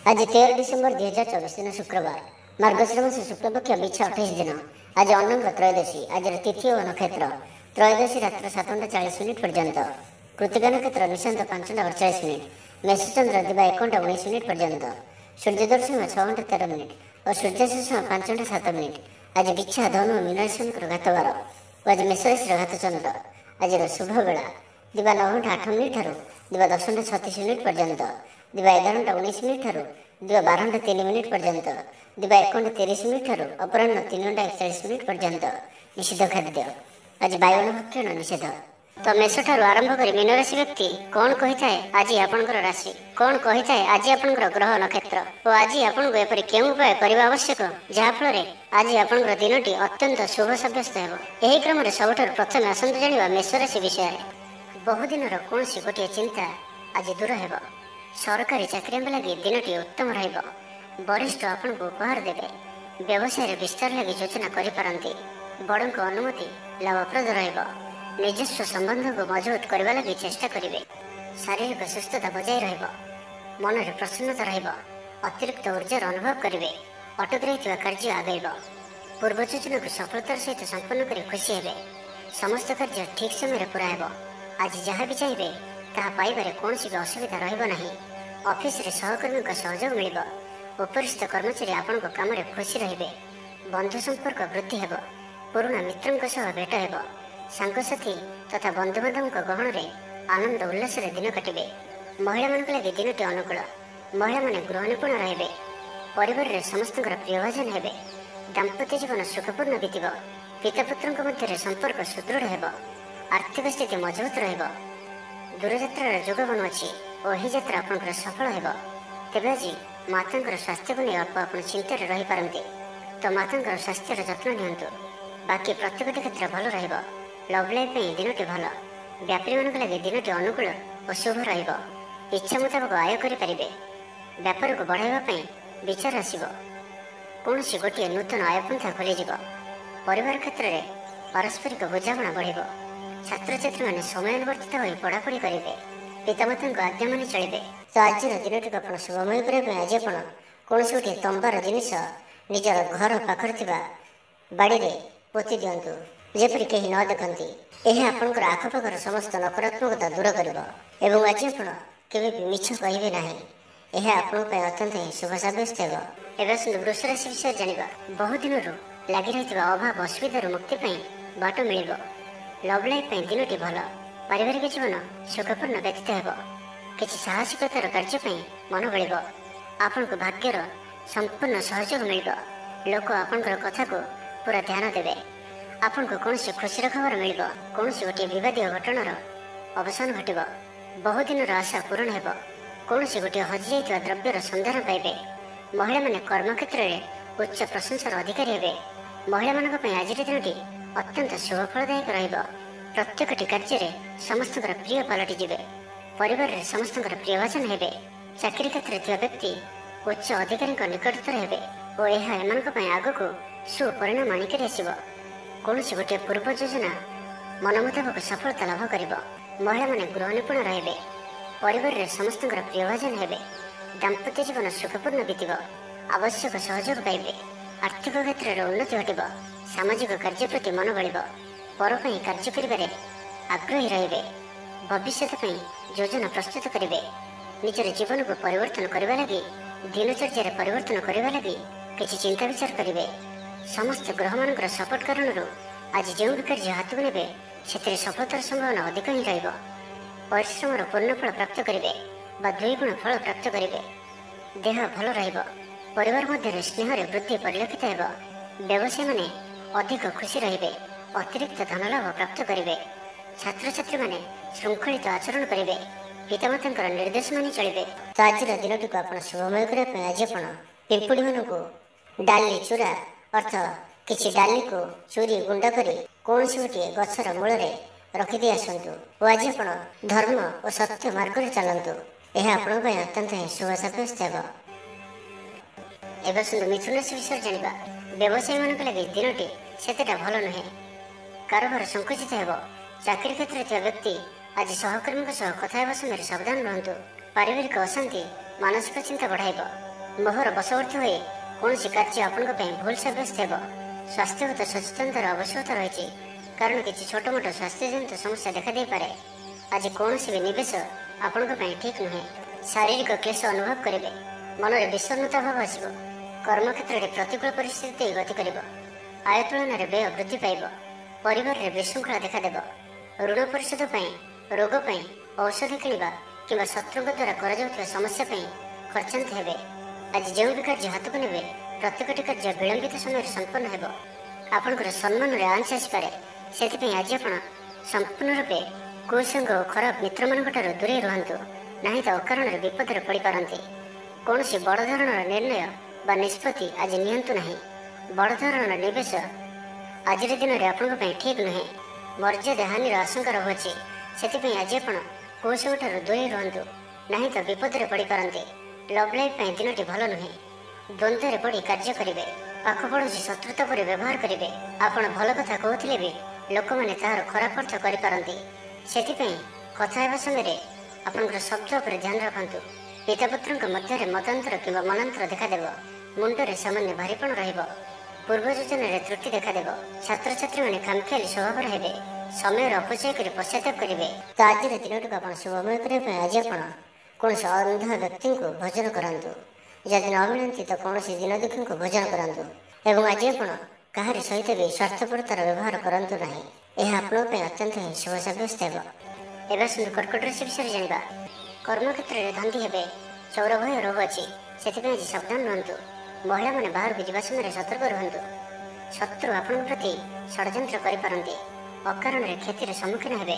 आज 13 डिसेम्बर 2024 दिन शुक्रवार मार्गशीर मास शुक्लपक्ष बिछा 28 दिन। आज अन्नंग त्रयोदशी। आज तिथि और नक्षत्र त्रयोदशी रात्र 7:40 पर्यंत, कृतिका नक्षत्र निशांत 5:48, मेषचंद्र दिवा 1:19 पर्यंत, सूर्य दर्शन 6:13 और सूर्यास्त 5:07। आज बिछा धनु मीन राशि घातवार और आज मेष राशि घात चंद्र। आज शुभ बेला दिवा 9:08 ठारू दिवा 10:36 पर्यंत, दिवा 11:19 ठारू दिवा 12:03 पर्यंत, दिवा 1:30 ठारू अपराह्न 3:41 पर्यंत। निषिद्ध खाद्य आज बायन भक्षण निषेध। तो मेष ठारू आरंभ कर मीन राशि व्यक्ति कौन कही थाए आज आपनकर राशि, कौन कही थाए आज आपनकर ग्रह नक्षत्र और आज आपनको एपरि केउं उपाय करबा आवश्यक जहा फल रे आज आपनकर दिनटी अत्यंत शुभ सब्यस्त हेबो। एही क्रम रे सबठारु प्रथमे आसंतु जानिबा मेष राशि विषय। बहुदिनर कौनसी गोटे चिंता आज दूर हेबो। सरकारी चाकरी लगी दिनटी उत्तम रहिबो। वरिष्ठ आपनको उपहार देवे। व्यवसाय विस्तार लगी योजना करिपारंती। बड़ों अनुमति लाभप्रद रहिबो। निजस्व संबंध को मजबूत करने लगी चेष्टा करेंगे। शारीरिक सुस्थता बजाय रहिबो। मन में प्रसन्नता रहिबो। अतिरिक्त ऊर्जार अनुभव करेंगे। अटक रही कार्य आगेब। पूर्व योजना को सफलतार सहित संपन्न कर खुशी हेबे। समस्त कार्य ठीक समय पूरा हेबो। आज जहाँ भी चाहिए ताहा पाइबारे कौन भी असुविधा रहिबो नहीं। ऑफिस रे सहकर्मी का सहयोग मिलिबो। उपरिस्थ कर्मचारी आपनको काम रे खुशी रहिबे। बंधु संपर्क वृद्धि हेबो। पुराना मित्रंक सह भेट हेबो। सांगसाथी तथा बंधुबांधव गहन रे आनंद उल्लास रे दिन काटिबे। महिला मान लगे दिनटी अनुकूल। महिला माने गृह निपुण रहिबे। परिवार रे समस्त प्रियभाजन हेबे। दाम्पत्य जीवन सुखपूर्ण बीतिब। पिता पुत्रंक मध्य संपर्क सुदृढ़ हेबो। आर्थिक स्थिति मजबूत रहिबो। दूरयात्रार जोग बनुअछि और एही यात्रा आपनकर सफल हेबो। तेबे आज मातांकर स्वास्थ्य को नहीं अल्प आपण चिंतार रही पारंती, तो मातांकर स्वास्थ्यर जत्न नियंतु। बाकी प्रत्येक क्षेत्र भल रहिबो। लव लाइफ में दिनटी भल। व्यापारी मान लगे दिनटी अनुकूल और शुभ रहिबो। इच्छा मुताबक आय करें। व्यापार को बढ़ाइबा विचार आसिबो। कौन सी गोटे नूतन आयपंथा खोलीजिब। परिवार क्षेत्र में पारस्परिक बुझाणा बढ़िबो। छात्र छात्री मैंने समयानुवर्तित हो पढ़ापढ़ी करेंगे। पितामाता आज्ञा मानि चलिए। तो आज दिनटी आप शुभमय करने आज आप कौन गोटे तंबार जिनिस निजर घर पाखर बाड़ी में पोति दिंतु जेपरि कहीं न देखती। यह आपंकर आखपाखर समस्त नकारात्मकता दूर कर। आज आप केवे भी मिछ कहे ना। यह आपण अत्यंत ही शुभ सब्यस्त हो। वृष राशि विषय जाना। बहुत दिन लगी रही अभाव असुविधा मुक्ति बाट मिल। लव लाइफ दिनटी भल। पारिवारिक जीवन सुखपूर्ण व्यतीत हेब। किसी साहसिकतार कार्य मन बल। आपण को भाग्यर संपूर्ण सहयोग मिल। लोक आपणकर कथा को पूरा ध्यान देवे। आपण को कौन खुशी खबर मिल। कौन गोटे विवादी घटनार अवसान घट। बहुत दिन आशा पूरण हेब। कौन गोटे हजि जाइଥିବା द्रव्यर सन्धान पाइबे। महिला माने कर्म क्षेत्र में उच्च प्रशंसार अधिकारी हेबे। महिला मानक आज दिनटी अत्यंत शुभफलदायक रहिबो। प्रत्येकटी कार्य समस्त प्रिय पलटिଯିबे। परिवार रे समस्त प्रियभाजन हेबे। चाकरी क्षेत्र में व्यक्ति उच्च अधिकारी निकटतर हेबे और यह एमानक आग को सुपरिणाम आनिकर आसिबो। कौन गोटे पूर्व योजना मन मुताबक सफलता लाभ कर। महिला माने गृह निपुण रहिबे। परिवार रे समस्त प्रियभाजन हेबे। दाम्पत्य जीवन सुखपूर्ण बीतिब। आवश्यक सहयोग पाइबे। आर्थिक क्षेत्र में उन्नति घटिब। सामाजिक कार्य प्रति मन बल। पर कार्य करिबारे आग्रही रहिबे। भविष्य योजना प्रस्तुत करेंगे। निजर जीवन को परिवर्तन करने लगी दिनचर्या परिवर्तन करने लगी किसी चिंता विचार करेंगे। समस्त ग्रह मान सपोर्ट कारण आज जो भी कार्य हाथ को ने से सफलतार संभावना अधिक ही रहिबो। परिश्रम पूर्ण फल प्राप्त करेंगे बा द्विगुण फल प्राप्त करेंगे। देह भल रहिबो। परिवार मध्य स्नेह वृद्धि परिलक्षित हेब। व्यवसाय माने अधिक खुशी रहिबे। अतिरिक्त धन लाभ प्राप्त करेंगे। छात्र छात्री माने श्रृंखलित आचरण करेंगे। पितामाता निर्देश मानि चलिए। तो आज दिनटी को आप शुभमय करने आज आप पिंपुड़ी मान को डाली चूरा अर्थ किसी डाली को चूरी गुंड कर कौन गोटे गछर मूल रखिदे आसतु और आज आप धर्म और सत्य मार्ग में चलतु। यह आपण अत्यंत ही शुभ सब्यस्त हो। मिथुन राशि विषय जाना। व्यवसायी मान लगे दिनटी सेतेटा भल नुहे। कारोबार संकुचित हेब। चाकरी क्षेत्र में व्यक्ति आज सहकर्मी कथा समय सावधान रहतु। पारिवारिक अशांति मानसिक चिंता बढ़ाइब। ମୋହର ବଶବର୍ତ୍ତୀ ହୋଇ କୌଣସି କାର୍ଯ୍ୟ ଆପଣଙ୍କ ପାଇଁ ଭୁଲ ସାବ୍ୟସ୍ତ ହେବ। ସ୍ୱାସ୍ଥ୍ୟଗତ ସଚେତନତାର ଆବଶ୍ୟକତା ରହିଛି, କାରଣ କିଛି ଛୋଟମୋଟ ସ୍ୱାସ୍ଥ୍ୟଜନିତ ସମସ୍ୟା ଦେଖାଦେଇପାରେ। ଆଜି କୌଣସି ବି ନିବେଶ ଆପଣଙ୍କ ପାଇଁ ଠିକ୍ ନୁହେଁ। ଶାରୀରିକ କ୍ଲେଶ ଅନୁଭବ କରିବେ, ମନରେ ବିଷର୍ଣ୍ଣତା ଭାବ ଆସିବ। କର୍ମକ୍ଷେତ୍ରରେ ପ୍ରତିକୂଳ ପରିସ୍ଥିତି ଦେଇ ଗତି କରିବ। ଆୟ ତୁଳନାରେ ବ୍ୟୟ ବୃଦ୍ଧି ପାଇବ। ପରିବାରରେ ବିଶୃଙ୍ଖଳା ଦେଖାଦେବ। ଋଣ ପରିଶୋଧ ପାଇଁ, ରୋଗ ପାଇଁ, ଔଷଧ କିଣିବା କିମ୍ବା ଶତ୍ରୁଙ୍କ ଦ୍ୱାରା କରାଯାଉଥିବା ସମସ୍ୟା ପାଇଁ ଖର୍ଚ୍ଚାନ୍ତ ହେବେ। ଆଜି ଯେଉଁ ବି କାର୍ଯ୍ୟ ହାତକୁ ନେବେ, ପ୍ରତ୍ୟେକଟି କାର୍ଯ୍ୟ ବିଳମ୍ବିତ ସମୟରେ ସମ୍ପନ୍ନ ହେବ। ଆପଣଙ୍କର ସମ୍ମାନରେ ଆଞ୍ଚ ଆସିପାରେ। ସେଥିପାଇଁ ଆଜି ଆପଣ ସମ୍ପୂର୍ଣ୍ଣ ରୂପେ କୁସଙ୍ଗ ଓ ଖରାପ ମିତ୍ରମାନଙ୍କଠାରୁ ଦୂରେଇ ରୁହନ୍ତୁ, ନାହିଁ ତ ଅକାରଣରେ ବିପଦରେ ପଡ଼ିପାରନ୍ତି। କୌଣସି ବଡ଼ ଧରଣର ନିର୍ଣ୍ଣୟ ବା ନିଷ୍ପତ୍ତି ଆଜି ନିଅନ୍ତୁ ନାହିଁ। ବଡ଼ ଧରଣର ନିବେଶ ଆଜିର ଦିନରେ ଆପଣଙ୍କ ପାଇଁ ଠିକ୍ ନୁହେଁ। ମର୍ଯ୍ୟାଦା ହାନିର ଆଶଙ୍କା ରହୁଅଛି। ସେଥିପାଇଁ ଆଜି ଆପଣ କୁସଙ୍ଗଠାରୁ ଦୂରେଇ ରୁହନ୍ତୁ, ନାହିଁ ତ ବିପଦରେ ପଡ଼ିପାରନ୍ତି। ଲଭ୍ ଲାଇଫ୍ ପାଇଁ ଦିନଟି ଭଲ ନୁହେଁ। ଦ୍ୱନ୍ଦ୍ୱରେ ପଡ଼ି କାର୍ଯ୍ୟ କରିବେ। ପାଖ ପଡ଼ୋଶୀ ଶତ୍ରୁତା ପରି ବ୍ୟବହାର କରିବେ। ଆପଣ ଭଲ କଥା କହୁଥିଲେ ବି ଲୋକମାନେ ତାହାର ଖରାପ ଅର୍ଥ କରିପାରନ୍ତି। ସେଥିପାଇଁ କଥା ହେବା ସମୟରେ ଆପଣଙ୍କର ଶବ୍ଦ ଉପରେ ଧ୍ୟାନ ରଖନ୍ତୁ। ପିତାପୁତ୍ରଙ୍କ ମଧ୍ୟରେ ମତାନ୍ତର କିମ୍ବା ମନାନ୍ତର ଦେଖାଦେବ। ମୁଣ୍ଡରେ ସାମାନ୍ୟ ଭାରିପଣ ରହିବ। ପୂର୍ବ ଯୋଜନାରେ ତ୍ରୁଟି ଦେଖାଦେବ। ଛାତ୍ରଛାତ୍ରୀମାନେ ଖାମଖିଆଲି ସ୍ୱଭାବର ହେବେ। ସମୟର ଅପଚୟ କରି ପଶ୍ଚାତାପ କରିବେ। ତ ଆଜିର ଦିନଟିକୁ ଆପଣ ଶୁଭମୟ କରିବା ପାଇଁ ଆଜି ଆପଣ କୌଣସି ଅନ୍ଧ ବ୍ୟକ୍ତିଙ୍କୁ ଭୋଜନ କରାନ୍ତୁ। ଯଦି ନ ମିଳନ୍ତି ତ କୌଣସି ଦିନ ଦୁଃଖୀଙ୍କୁ ଭୋଜନ କରାନ୍ତୁ। ଏବଂ ଆଜି ଆପଣ କାହାରି ସହିତ ବି ସ୍ୱାର୍ଥପରତାର ବ୍ୟବହାର କରନ୍ତୁ ନାହିଁ। ଏହା ଆପଣଙ୍କ ପାଇଁ ଅତ୍ୟନ୍ତ ହିଁ ଶୁଭ ସାବ୍ୟସ୍ତ ହେବ। ଏବେ ଆସନ୍ତୁ କର୍କଟ ରାଶି ବିଷୟରେ ଜାଣିବା। କର୍ମକ୍ଷେତ୍ରରେ ଧନ୍ଦୀ ହେବେ। ଚୌର ଭୟ ରହୁଅଛି, ସେଥିପାଇଁ ଆଜି ସାବଧାନ ରୁହନ୍ତୁ। ମହିଳାମାନେ ବାହାରକୁ ଯିବା ସମୟରେ ସତର୍କ ରୁହନ୍ତୁ। ଶତ୍ରୁ ଆପଣଙ୍କ ପ୍ରତି ଷଡ଼ଯନ୍ତ୍ର କରିପାରନ୍ତି। ଅକାରଣରେ କ୍ଷତିର ସମ୍ମୁଖୀନ ହେବେ।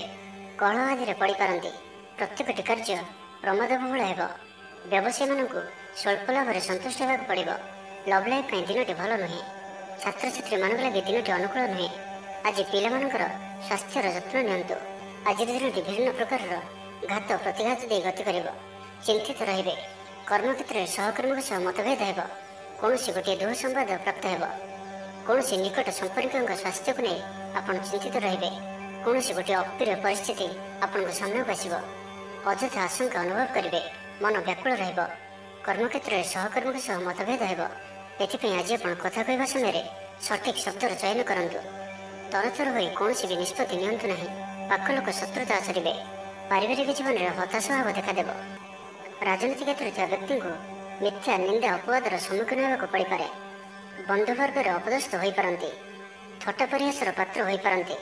କଳହ ଆଦିରେ ପଡ଼ିପାରନ୍ତି। ପ୍ରତ୍ୟେକଟି କାର୍ଯ୍ୟ ପ୍ରମାଦବହୁଳ ହେବ। ବ୍ୟବସାୟୀମାନଙ୍କୁ ସ୍ୱଳ୍ପ ଲାଭରେ ସନ୍ତୁଷ୍ଟ ହେବାକୁ ପଡ଼ିବ। ଲଭ୍ ଲାଇଫ୍ ପାଇଁ ଦିନଟି ଭଲ ନୁହେଁ। ଛାତ୍ରଛାତ୍ରୀମାନଙ୍କ ଲାଗି ଦିନଟି ଅନୁକୂଳ ନୁହେଁ। ଆଜି ପିଲାମାନଙ୍କର ସ୍ୱାସ୍ଥ୍ୟର ଯତ୍ନ ନିଅନ୍ତୁ। ଆଜିର ଦିନଟି ବିଭିନ୍ନ ପ୍ରକାରର ଘାତ ପ୍ରତିଘାତ ଦେଇ ଗତି କରିବ। ଚିନ୍ତିତ ରହିବେ। କର୍ମକ୍ଷେତ୍ରରେ ସହକର୍ମୀଙ୍କ ସହ ମତଭେଦ ହେବ। କୌଣସି ଗୋଟିଏ ଦୁଃ ସମ୍ବାଦ ପ୍ରାପ୍ତ ହେବ। କୌଣସି ନିକଟ ସମ୍ପର୍କୀୟଙ୍କ ସ୍ୱାସ୍ଥ୍ୟକୁ ନେଇ ଆପଣ ଚିନ୍ତିତ ରହିବେ। କୌଣସି ଗୋଟିଏ ଅପ୍ରିୟ ପରିସ୍ଥିତି ଆପଣଙ୍କ ସାମ୍ନାକୁ ଆସିବ। ଅଯଥା ଆଶଙ୍କା ଅନୁଭବ କରିବେ। ମନ ବ୍ୟାକୁଳ ରହିବ। କର୍ମକ୍ଷେତ୍ରରେ ସହକର୍ମୀଙ୍କ ସହ ମତଭେଦ ହେବ। ଏଥିପାଇଁ ଆଜି ଆପଣ କଥା କହିବା ସମୟରେ ସଠିକ୍ ଶବ୍ଦର ଚୟନ କରନ୍ତୁ। ତରତର ହୋଇ କୌଣସି ବି ନିଷ୍ପତ୍ତି ନିଅନ୍ତୁ ନାହିଁ। ପାଖ ଲୋକ ଶତ୍ରୁତା ଆଚରିବେ। ପାରିବାରିକ ଜୀବନରେ ହତାଶ ଭାବ ଦେଖାଦେବ। ରାଜନୀତି କ୍ଷେତ୍ରରେ ଥିବା ବ୍ୟକ୍ତିଙ୍କୁ ମିଥ୍ୟା ନିନ୍ଦା ଅପବାଦର ସମ୍ମୁଖୀନ ହେବାକୁ ପଡ଼ିପାରେ। ବନ୍ଧୁବର୍ଗରେ ଅପଦସ୍ଥ ହୋଇପାରନ୍ତି। ଥଟ୍ଟା ପରିହାସର ପାତ୍ର ହୋଇପାରନ୍ତି।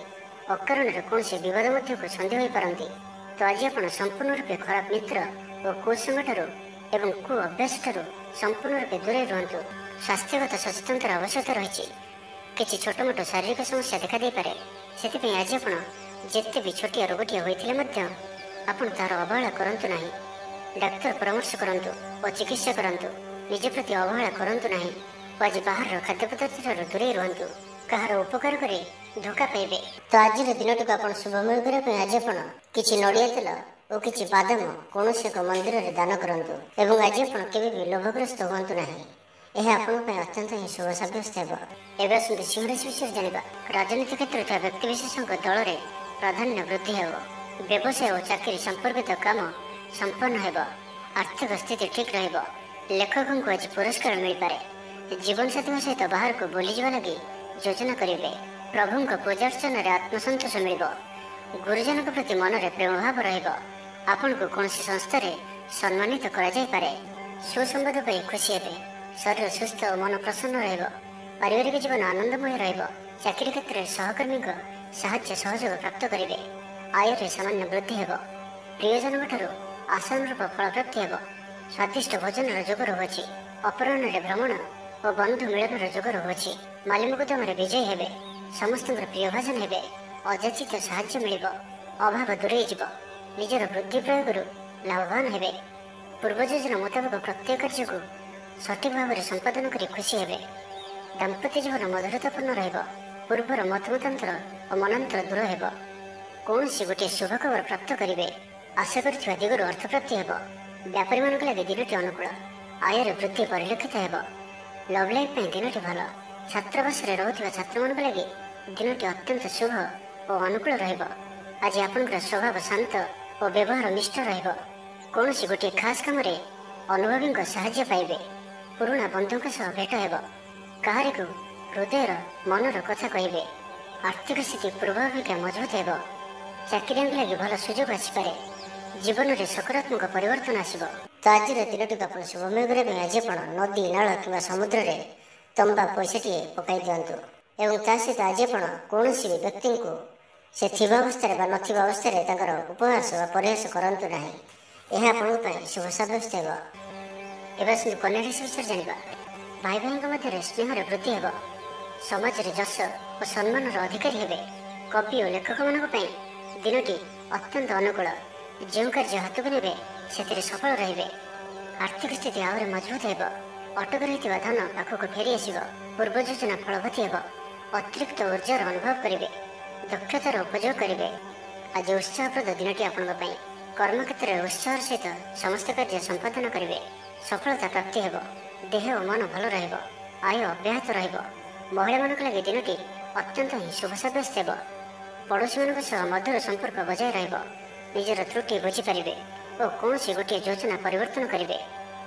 ଅକାରଣରେ କୌଣସି ବିବାଦ ମଧ୍ୟକୁ ସନ୍ଧି ହୋଇପାରନ୍ତି। ତ ଆଜି ଆପଣ ସମ୍ପୂର୍ଣ୍ଣ ରୂପେ ଖରାପ ମିତ୍ର ଓ କୁସଙ୍ଗଠାରୁ ଏବଂ କୁ ଅଭ୍ୟାସଠାରୁ ସମ୍ପୂର୍ଣ୍ଣ ରୂପେ ଦୂରେଇ ରୁହନ୍ତୁ। ସ୍ୱାସ୍ଥ୍ୟଗତ ସଚେତନତାର ଆବଶ୍ୟକତା ରହିଛି। କିଛି ଛୋଟମୋଟ ଶାରୀରିକ ସମସ୍ୟା ଦେଖାଦେଇପାରେ। ସେଥିପାଇଁ ଆଜି ଆପଣ ଯେତେ ବି ଛୋଟିଆ ରୋଗଟିଏ ହୋଇଥିଲେ ମଧ୍ୟ ଆପଣ ତାହାର ଅବହେଳା କରନ୍ତୁ ନାହିଁ। ଡାକ୍ତର ପରାମର୍ଶ କରନ୍ତୁ ଓ ଚିକିତ୍ସା କରନ୍ତୁ। ନିଜ ପ୍ରତି ଅବହେଳା କରନ୍ତୁ ନାହିଁ ଓ ଆଜି ବାହାରର ଖାଦ୍ୟପଦାର୍ଥଠାରୁ ଦୂରେଇ ରୁହନ୍ତୁ। କାହାର ଉପକାର କରି ଧୋକା ପାଇବେ। ତ ଆଜିର ଦିନଟିକୁ ଆପଣ ଶୁଭମୟ କରିବା ପାଇଁ ଆଜି ଆପଣ କିଛି ନଡ଼ିଆ ତେଲ ଓ କିଛି ବାଦାମ କୌଣସି ଏକ ମନ୍ଦିରରେ ଦାନ କରନ୍ତୁ। ଏବଂ ଆଜି ଆପଣ କେବେ ବି ଲୋଭଗ୍ରସ୍ତ ହୁଅନ୍ତୁ ନାହିଁ। ଏହା ଆପଣଙ୍କ ପାଇଁ ଅତ୍ୟନ୍ତ ହିଁ ଶୁଭ ସାବ୍ୟସ୍ତ ହେବ। ଏବେ ଆସନ୍ତୁ ସିଂହ ରାଶି ବିଷୟରେ ଜାଣିବା। ରାଜନୀତି କ୍ଷେତ୍ରରେ ଥିବା ବ୍ୟକ୍ତିବିଶେଷଙ୍କ ଦଳରେ ପ୍ରାଧାନ୍ୟ ବୃଦ୍ଧି ହେବ। ବ୍ୟବସାୟ ଓ ଚାକିରି ସମ୍ପର୍କିତ କାମ ସମ୍ପନ୍ନ ହେବ। ଆର୍ଥିକ ସ୍ଥିତି ଠିକ୍ ରହିବ। ଲେଖକଙ୍କୁ ଆଜି ପୁରସ୍କାର ମିଳିପାରେ। ଜୀବନସାଥୀଙ୍କ ସହିତ ବାହାରକୁ ବୁଲିଯିବା ଲାଗି ଯୋଜନା କରିବେ। ପ୍ରଭୁଙ୍କ ପୂଜାର୍ଚ୍ଚନାରେ ଆତ୍ମସନ୍ତୋଷ ମିଳିବ। ଗୁରୁଜନଙ୍କ ପ୍ରତି ମନରେ ପ୍ରେମ ଭାବ ରହିବ। ଆପଣଙ୍କୁ କୌଣସି ସଂସ୍ଥାରେ ସମ୍ମାନିତ କରାଯାଇପାରେ। ସୁସମ୍ବାଦ ପାଇ ଖୁସି ହେବେ। ଶରୀର ସୁସ୍ଥ ଓ ମନ ପ୍ରସନ୍ନ ରହିବ। ପାରିବାରିକ ଜୀବନ ଆନନ୍ଦମୟ ରହିବ। ଚାକିରି କ୍ଷେତ୍ରରେ ସହକର୍ମୀଙ୍କ ସାହାଯ୍ୟ ସହଯୋଗ ପ୍ରାପ୍ତ କରିବେ। ଆୟରେ ସାମାନ୍ୟ ବୃଦ୍ଧି ହେବ। ପ୍ରିୟଜନଙ୍କଠାରୁ ଆଶାନୁରୂପ ଫଳପ୍ରାପ୍ତି ହେବ। ସ୍ୱାଦିଷ୍ଟ ଭୋଜନର ଯୋଗ ରହୁଅଛି। ଅପରାହ୍ନରେ ଭ୍ରମଣ ଓ ବନ୍ଧୁ ମିଳନର ଯୋଗ ରହୁଅଛି। ମାଲିମୁକଦ୍ଦମାରେ ବିଜୟୀ ହେବେ। ସମସ୍ତଙ୍କର ପ୍ରିୟଭାଜନ ହେବେ। ଅଯାଚିତ ସାହାଯ୍ୟ ମିଳିବ। ଅଭାବ ଦୂରେଇ ଯିବ। ନିଜର ବୁଦ୍ଧି ପ୍ରୟୋଗରୁ ଲାଭବାନ ହେବେ। ପୂର୍ବ ଯୋଜନା ମୁତାବକ ପ୍ରତ୍ୟେକ କାର୍ଯ୍ୟକୁ ସଠିକ୍ ଭାବରେ ସମ୍ପାଦନ କରି ଖୁସି ହେବେ। ଦାମ୍ପତ୍ୟ ଜୀବନ ମଧୁରତାପୂର୍ଣ୍ଣ ରହିବ। ପୂର୍ବର ମତମତାନ୍ତର ଓ ମନାନ୍ତର ଦୂର ହେବ। କୌଣସି ଗୋଟିଏ ଶୁଭ ଖବର ପ୍ରାପ୍ତ କରିବେ। ଆଶା କରିଥିବା ଦିଗରୁ ଅର୍ଥପ୍ରାପ୍ତି ହେବ। ବ୍ୟାପାରୀମାନଙ୍କ ଲାଗି ଦିନଟି ଅନୁକୂଳ। ଆୟରେ ବୃଦ୍ଧି ପରିଲକ୍ଷିତ ହେବ। ଲଭ୍ ଲାଇଫ୍ ପାଇଁ ଦିନଟି ଭଲ। ଛାତ୍ରାବାସରେ ରହୁଥିବା ଛାତ୍ରମାନଙ୍କ ଲାଗି ଦିନଟି ଅତ୍ୟନ୍ତ ଶୁଭ ଓ ଅନୁକୂଳ ରହିବ। ଆଜି ଆପଣଙ୍କର ସ୍ୱଭାବ ଶାନ୍ତ ଓ ବ୍ୟବହାର ନିଷ୍ଠ ରହିବ। କୌଣସି ଗୋଟିଏ ଖାସ୍ କାମରେ ଅନୁଭବୀଙ୍କ ସାହାଯ୍ୟ ପାଇବେ। ପୁରୁଣା ବନ୍ଧୁଙ୍କ ସହ ଭେଟ ହେବ। କାହାରିକୁ ହୃଦୟର ମନର କଥା କହିବେ। ଆର୍ଥିକ ସ୍ଥିତି ପୂର୍ବ ଅପେକ୍ଷା ମଜବୁତ ହେବ। ଚାକିରିଆଙ୍କ ଲାଗି ଭଲ ସୁଯୋଗ ଆସିପାରେ। ଜୀବନରେ ସକାରାତ୍ମକ ପରିବର୍ତ୍ତନ ଆସିବ। ତ ଆଜିର ଦିନଟିକୁ ଆପଣ ଶୁଭମୟ କରିବା ପାଇଁ ଆଜି ଆପଣ ନଦୀ, ନାଳ କିମ୍ବା ସମୁଦ୍ରରେ ତମ୍ବା ପଇସାଟିଏ ପକାଇ ଦିଅନ୍ତୁ। ଏବଂ ତା ସହିତ ଆଜି ଆପଣ କୌଣସି ବ୍ୟକ୍ତିଙ୍କୁ ସେ ଥିବା ଅବସ୍ଥାରେ ବା ନଥିବା ଅବସ୍ଥାରେ ତାଙ୍କର ଉପହାସ ବା ପରିହାସ କରନ୍ତୁ ନାହିଁ। ଏହା ଆପଣଙ୍କ ପାଇଁ ଶୁଭ ସାବ୍ୟସ୍ତ ହେବ। ଏବେ ଆସନ୍ତୁ କନ୍ୟା ରାଶି ବିଷୟରେ ଜାଣିବା। ଭାଇ ଭାଇଙ୍କ ମଧ୍ୟରେ ସ୍ନେହରେ ବୃଦ୍ଧି ହେବ। ସମାଜରେ ଯଶ ଓ ସମ୍ମାନର ଅଧିକାରୀ ହେବେ। କବି ଓ ଲେଖକମାନଙ୍କ ପାଇଁ ଦିନଟି ଅତ୍ୟନ୍ତ ଅନୁକୂଳ। ଯେଉଁ କାର୍ଯ୍ୟ ହାତକୁ ନେବେ ସେଥିରେ ସଫଳ ରହିବେ। ଆର୍ଥିକ ସ୍ଥିତି ଆହୁରି ମଜବୁତ ହେବ। ଅଟକି ରହିଥିବା ଧନ ପାଖକୁ ଫେରି ଆସିବ। ପୂର୍ବ ଯୋଜନା ଫଳବତୀ ହେବ। ଅତିରିକ୍ତ ଉର୍ଜାର ଅନୁଭବ କରିବେ। ଦକ୍ଷତାର ଉପଯୋଗ କରିବେ। ଆଜି ଉତ୍ସାହପ୍ରଦ ଦିନଟି ଆପଣଙ୍କ ପାଇଁ। କର୍ମକ୍ଷେତ୍ରରେ ଉତ୍ସାହର ସହିତ ସମସ୍ତ କାର୍ଯ୍ୟ ସମ୍ପାଦନ କରିବେ। ସଫଳତା ପ୍ରାପ୍ତି ହେବ। ଦେହ ଓ ମନ ଭଲ ରହିବ। ଆୟ ଅବ୍ୟାହତ ରହିବ। ମହିଳାମାନଙ୍କ ଲାଗି ଦିନଟି ଅତ୍ୟନ୍ତ ହିଁ ଶୁଭ ସାବ୍ୟସ୍ତ ହେବ। ପଡ଼ୋଶୀମାନଙ୍କ ସହ ମଧୁର ସମ୍ପର୍କ ବଜାୟ ରହିବ। ନିଜର ତ୍ରୁଟି ବୁଝିପାରିବେ ଓ କୌଣସି ଗୋଟିଏ ଯୋଜନା ପରିବର୍ତ୍ତନ କରିବେ